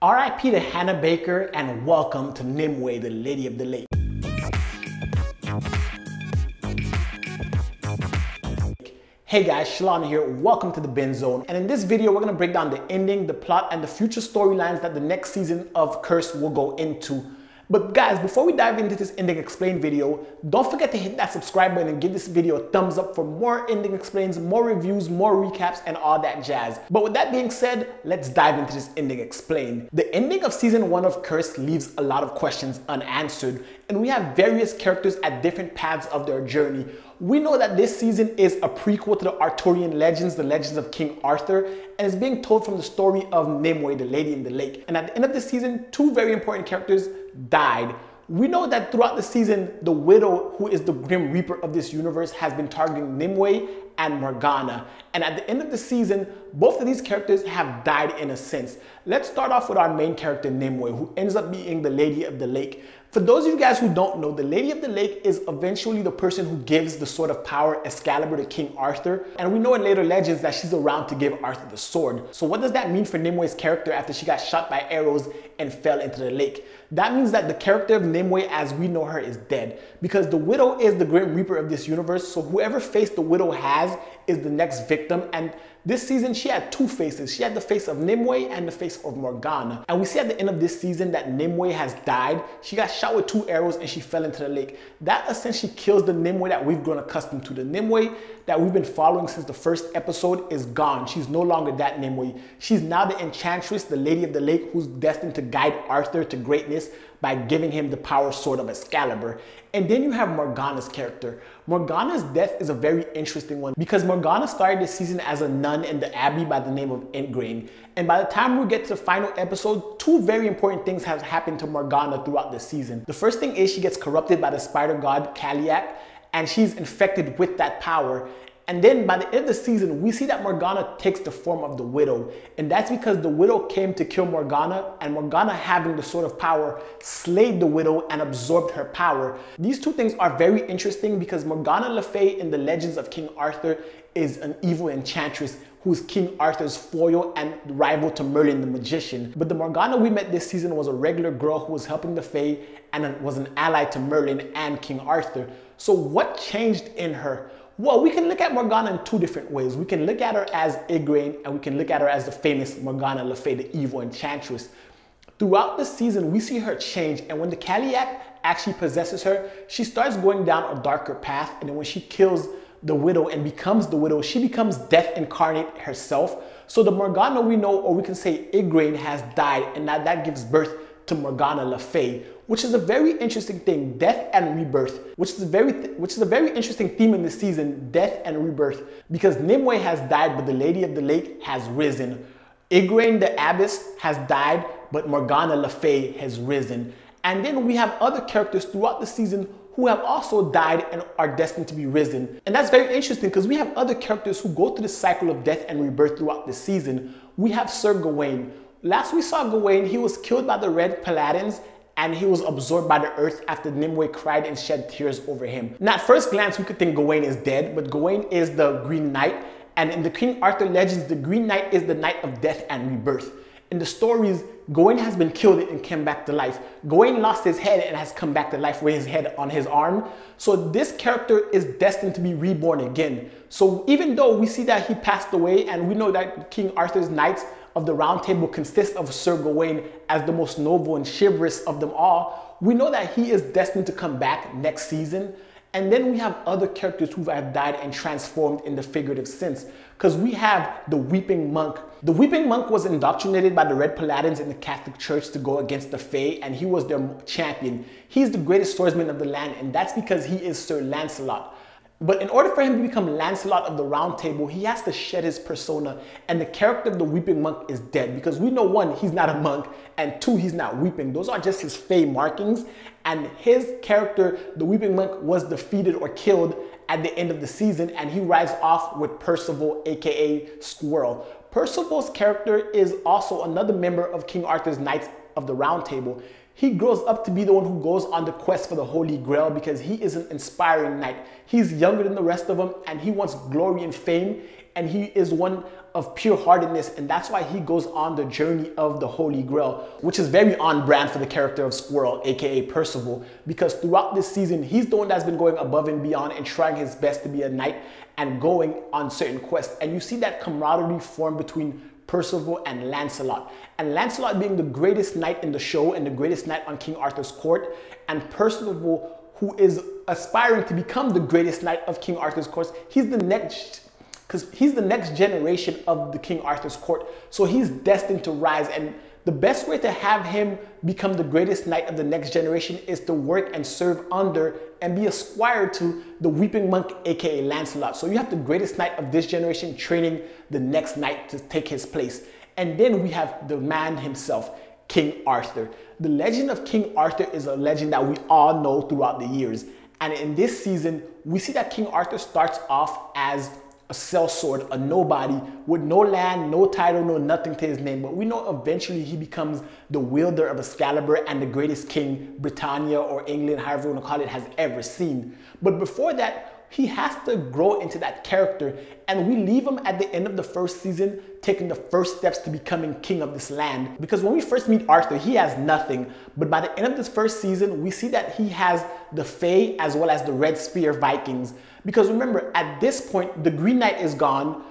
R.I.P. to Hannah Baker and welcome to Nimue, the Lady of the Lake. Hey guys, Shalon here, welcome to the Bin Zone. And in this video, we're gonna break down the ending, the plot, and the future storylines that the next season of Curse will go into. But guys, before we dive into this ending explain video, don't forget to hit that subscribe button and give this video a thumbs up for more ending explains, more reviews, more recaps, and all that jazz. But with that being said, let's dive into this ending explain. The ending of season 1 of Curse leaves a lot of questions unanswered, and we have various characters at different paths of their journey. We know that this season is a prequel to the Arthurian legends, the legends of King Arthur, and it's being told from the story of Nimue, the Lady in the Lake. And at the end of the season, two very important characters died. We know that throughout the season, the widow, who is the Grim Reaper of this universe, has been targeting Nimue and Morgana. And at the end of the season, both of these characters have died in a sense. Let's start off with our main character, Nimue, who ends up being the Lady of the Lake. For those of you guys who don't know, the Lady of the Lake is eventually the person who gives the Sword of Power, Excalibur, to King Arthur. And we know in later legends that she's around to give Arthur the sword. So what does that mean for Nimue's character after she got shot by arrows and fell into the lake? That means that the character of Nimue as we know her is dead, because the widow is the Grim Reaper of this universe. So whoever face the widow has is the next victim. And this season, she had two faces. She had the face of Nimue and the face of Morgana. And we see at the end of this season that Nimue has died. She got shot with 2 arrows and she fell into the lake. That essentially kills the Nimue that we've grown accustomed to. The Nimue that we've been following since the first episode is gone. She's no longer that Nimue. She's now the Enchantress, the Lady of the Lake, who's destined to guide Arthur to greatness by giving him the power sword of Excalibur. And then you have Morgana's character. Morgana's death is a very interesting one because Morgana started this season as a nun in the Abbey by the name of Ingrain. And by the time we get to the final episode, 2 very important things have happened to Morgana throughout the season. The first thing is she gets corrupted by the spider god Kaliak, and she's infected with that power. And then by the end of the season, we see that Morgana takes the form of the widow. And that's because the widow came to kill Morgana, and Morgana, having the sword of power, slayed the widow and absorbed her power. These 2 things are very interesting because Morgana Le Fay in the legends of King Arthur is an evil enchantress who's King Arthur's foil and rival to Merlin the magician. But the Morgana we met this season was a regular girl who was helping the Fae and was an ally to Merlin and King Arthur. So what changed in her? Well, we can look at Morgana in 2 different ways. We can look at her as Igraine, and we can look at her as the famous Morgana Le Fay, the evil enchantress. Throughout the season, we see her change, and when the Kaliak actually possesses her, she starts going down a darker path, and then when she kills the widow and becomes the widow, she becomes death incarnate herself. So the Morgana we know, or we can say Igraine, has died, and that gives birth to Morgana Le Fay, which is a very interesting thing, death and rebirth, which is a very interesting theme in this season, death and rebirth, because Nimue has died, but the Lady of the Lake has risen. Igraine the Abbess has died, but Morgana Le Fay has risen. And then we have other characters throughout the season who have also died and are destined to be risen. And that's very interesting because we have other characters who go through the cycle of death and rebirth throughout the season. We have Sir Gawain. Last we saw Gawain, he was killed by the Red Paladins and he was absorbed by the earth after Nimue cried and shed tears over him. Now at first glance, we could think Gawain is dead, but Gawain is the Green Knight. And in the King Arthur legends, the Green Knight is the Knight of Death and Rebirth. In the stories, Gawain has been killed and came back to life. Gawain lost his head and has come back to life with his head on his arm. So this character is destined to be reborn again. So even though we see that he passed away, and we know that King Arthur's knights of the Round Table consist of Sir Gawain as the most noble and chivalrous of them all, we know that he is destined to come back next season. And then we have other characters who have died and transformed in the figurative sense, because we have the Weeping Monk. The Weeping Monk was indoctrinated by the Red Paladins in the Catholic Church to go against the Fae, and he was their champion. He's the greatest swordsman of the land, and that's because he is Sir Lancelot. But in order for him to become Lancelot of the Round Table, he has to shed his persona, and the character of the Weeping Monk is dead because we know 1, he's not a monk, and 2, he's not weeping. Those are just his Fae markings, and his character, the Weeping Monk, was defeated or killed at the end of the season, and he rides off with Percival, aka Squirrel. Percival's character is also another member of King Arthur's Knights of the Round Table. He grows up to be the one who goes on the quest for the Holy Grail because he is an inspiring knight. He's younger than the rest of them and he wants glory and fame, and he is one of pure-heartedness, and that's why he goes on the journey of the Holy Grail, which is very on brand for the character of Squirrel, aka Percival, because throughout this season, he's the one that's been going above and beyond and trying his best to be a knight and going on certain quests. And you see that camaraderie form between Percival and Lancelot. And Lancelot being the greatest knight in the show and the greatest knight on King Arthur's court, and Percival, who is aspiring to become the greatest knight of King Arthur's court. He's the next generation of the King Arthur's court. So he's destined to rise, and the best way to have him become the greatest knight of the next generation is to work and serve under and be a squire to the Weeping Monk, aka Lancelot. So you have the greatest knight of this generation training the next knight to take his place. And then we have the man himself, King Arthur. The legend of King Arthur is a legend that we all know throughout the years. And in this season, we see that King Arthur starts off as a sellsword, a nobody with no land, no title, no nothing to his name. But we know eventually he becomes the wielder of Excalibur and the greatest king Britannia or England, however you want to call it, has ever seen. But before that, he has to grow into that character, and we leave him at the end of the first season taking the first steps to becoming king of this land. Because when we first meet Arthur, he has nothing, but by the end of this first season, we see that he has the Fae as well as the Red Spear Vikings. Because remember, at this point, the Green Knight is gone,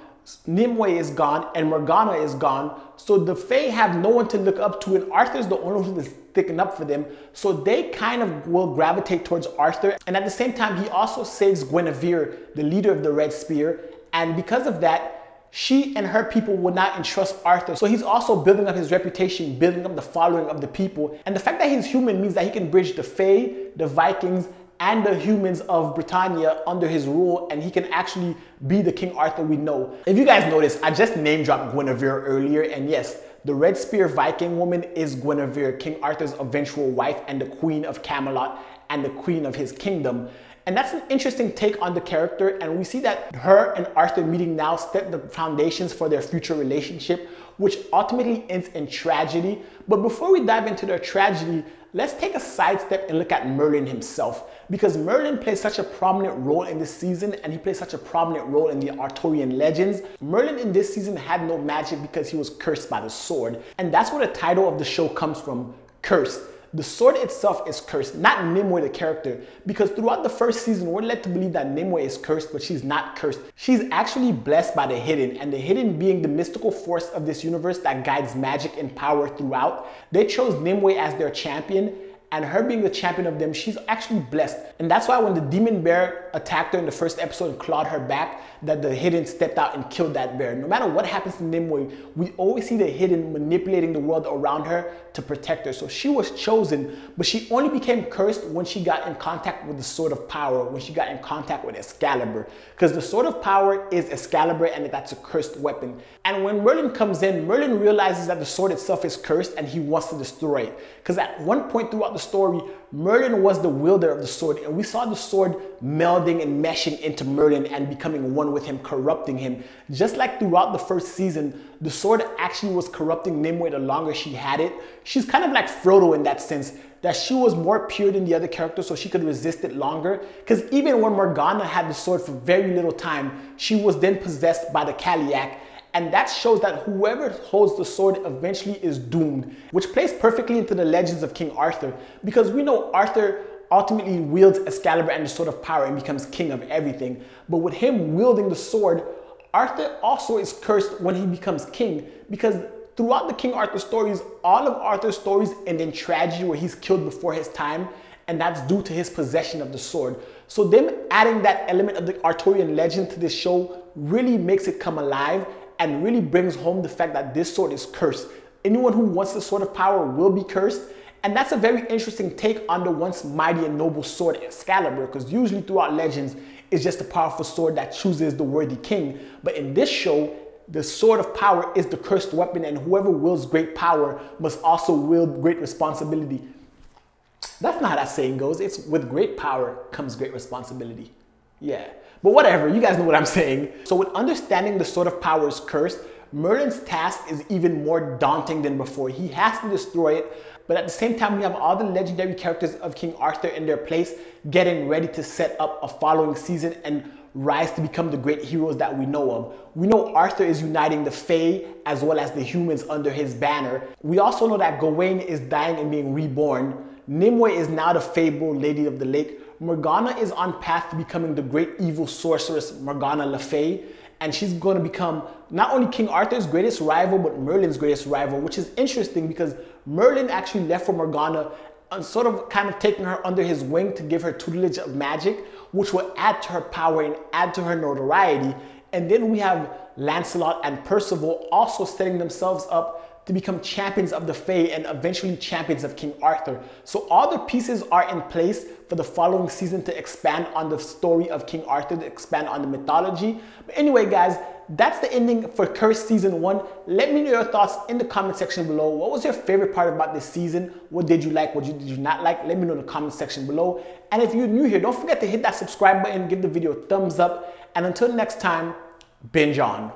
Nimue is gone, and Morgana is gone. So the Fae have no one to look up to, and Arthur's the only one who is sticking up for them. So they kind of will gravitate towards Arthur. And at the same time, he also saves Guinevere, the leader of the Red Spear. And because of that, she and her people will not entrust Arthur. So he's also building up his reputation, building up the following of the people. And the fact that he's human means that he can bridge the Fae, the Vikings, and the humans of Britannia under his rule, and he can actually be the King Arthur we know. If you guys noticed, I just name dropped Guinevere earlier, and yes, the Red Spear Viking woman is Guinevere, King Arthur's eventual wife and the Queen of Camelot and the Queen of his kingdom. And that's an interesting take on the character, and we see that her and Arthur meeting now set the foundations for their future relationship, which ultimately ends in tragedy. But before we dive into their tragedy, let's take a sidestep and look at Merlin himself, because Merlin plays such a prominent role in this season, and he plays such a prominent role in the Arthurian legends. Merlin in this season had no magic because he was cursed by the sword, and that's where the title of the show comes from, cursed. The sword itself is cursed, not Nimue the character, because throughout the first season, we're led to believe that Nimue is cursed, but she's not cursed. She's actually blessed by the Hidden, and the Hidden being the mystical force of this universe that guides magic and power throughout. They chose Nimue as their champion, and her being the champion of them, she's actually blessed. And that's why when the demon bear attacked her in the first episode and clawed her back, that the Hidden stepped out and killed that bear. No matter what happens to Nimue, we always see the Hidden manipulating the world around her to protect her. So she was chosen, but she only became cursed when she got in contact with the Sword of Power, when she got in contact with Excalibur. Because the Sword of Power is Excalibur, and that's a cursed weapon. And when Merlin comes in, Merlin realizes that the sword itself is cursed and he wants to destroy it. Because at one point throughout the story, Merlin was the wielder of the sword, and we saw the sword melding and meshing into Merlin and becoming one with him, corrupting him. Just like throughout the first season, the sword actually was corrupting Nimue the longer she had it. She's kind of like Frodo in that sense, that she was more pure than the other characters, so she could resist it longer. Because even when Morgana had the sword for very little time, she was then possessed by the Kaliak. And that shows that whoever holds the sword eventually is doomed, which plays perfectly into the legends of King Arthur, because we know Arthur ultimately wields Excalibur and the Sword of Power and becomes king of everything. But with him wielding the sword, Arthur also is cursed when he becomes king, because throughout the King Arthur stories, all of Arthur's stories end in tragedy where he's killed before his time, and that's due to his possession of the sword. So them adding that element of the Arthurian legend to this show really makes it come alive and really brings home the fact that this sword is cursed. Anyone who wants the Sword of Power will be cursed. And that's a very interesting take on the once mighty and noble sword Excalibur, because usually throughout legends, it's just a powerful sword that chooses the worthy king. But in this show, the Sword of Power is the cursed weapon, and whoever wields great power must also wield great responsibility. That's not how that saying goes. It's with great power comes great responsibility. Yeah. But whatever, you guys know what I'm saying. So with understanding the Sword of Power is cursed, Merlin's task is even more daunting than before. He has to destroy it, but at the same time, we have all the legendary characters of King Arthur in their place, getting ready to set up a following season and rise to become the great heroes that we know of. We know Arthur is uniting the Fae as well as the humans under his banner. We also know that Gawain is dying and being reborn. Nimue is now the fabled Lady of the Lake. Morgana is on path to becoming the great evil sorceress Morgana Le Fay, and she's going to become not only King Arthur's greatest rival, but Merlin's greatest rival, which is interesting because Merlin actually left for Morgana and sort of kind of taking her under his wing to give her tutelage of magic, which will add to her power and add to her notoriety. And then we have Lancelot and Percival also setting themselves up to become champions of the Fae and eventually champions of King Arthur. So all the pieces are in place for the following season to expand on the story of King Arthur, to expand on the mythology. But anyway, guys, that's the ending for Cursed Season 1. Let me know your thoughts in the comment section below. What was your favorite part about this season? What did you like? What did you not like? Let me know in the comment section below. And if you're new here, don't forget to hit that subscribe button, give the video a thumbs up. And until next time, binge on.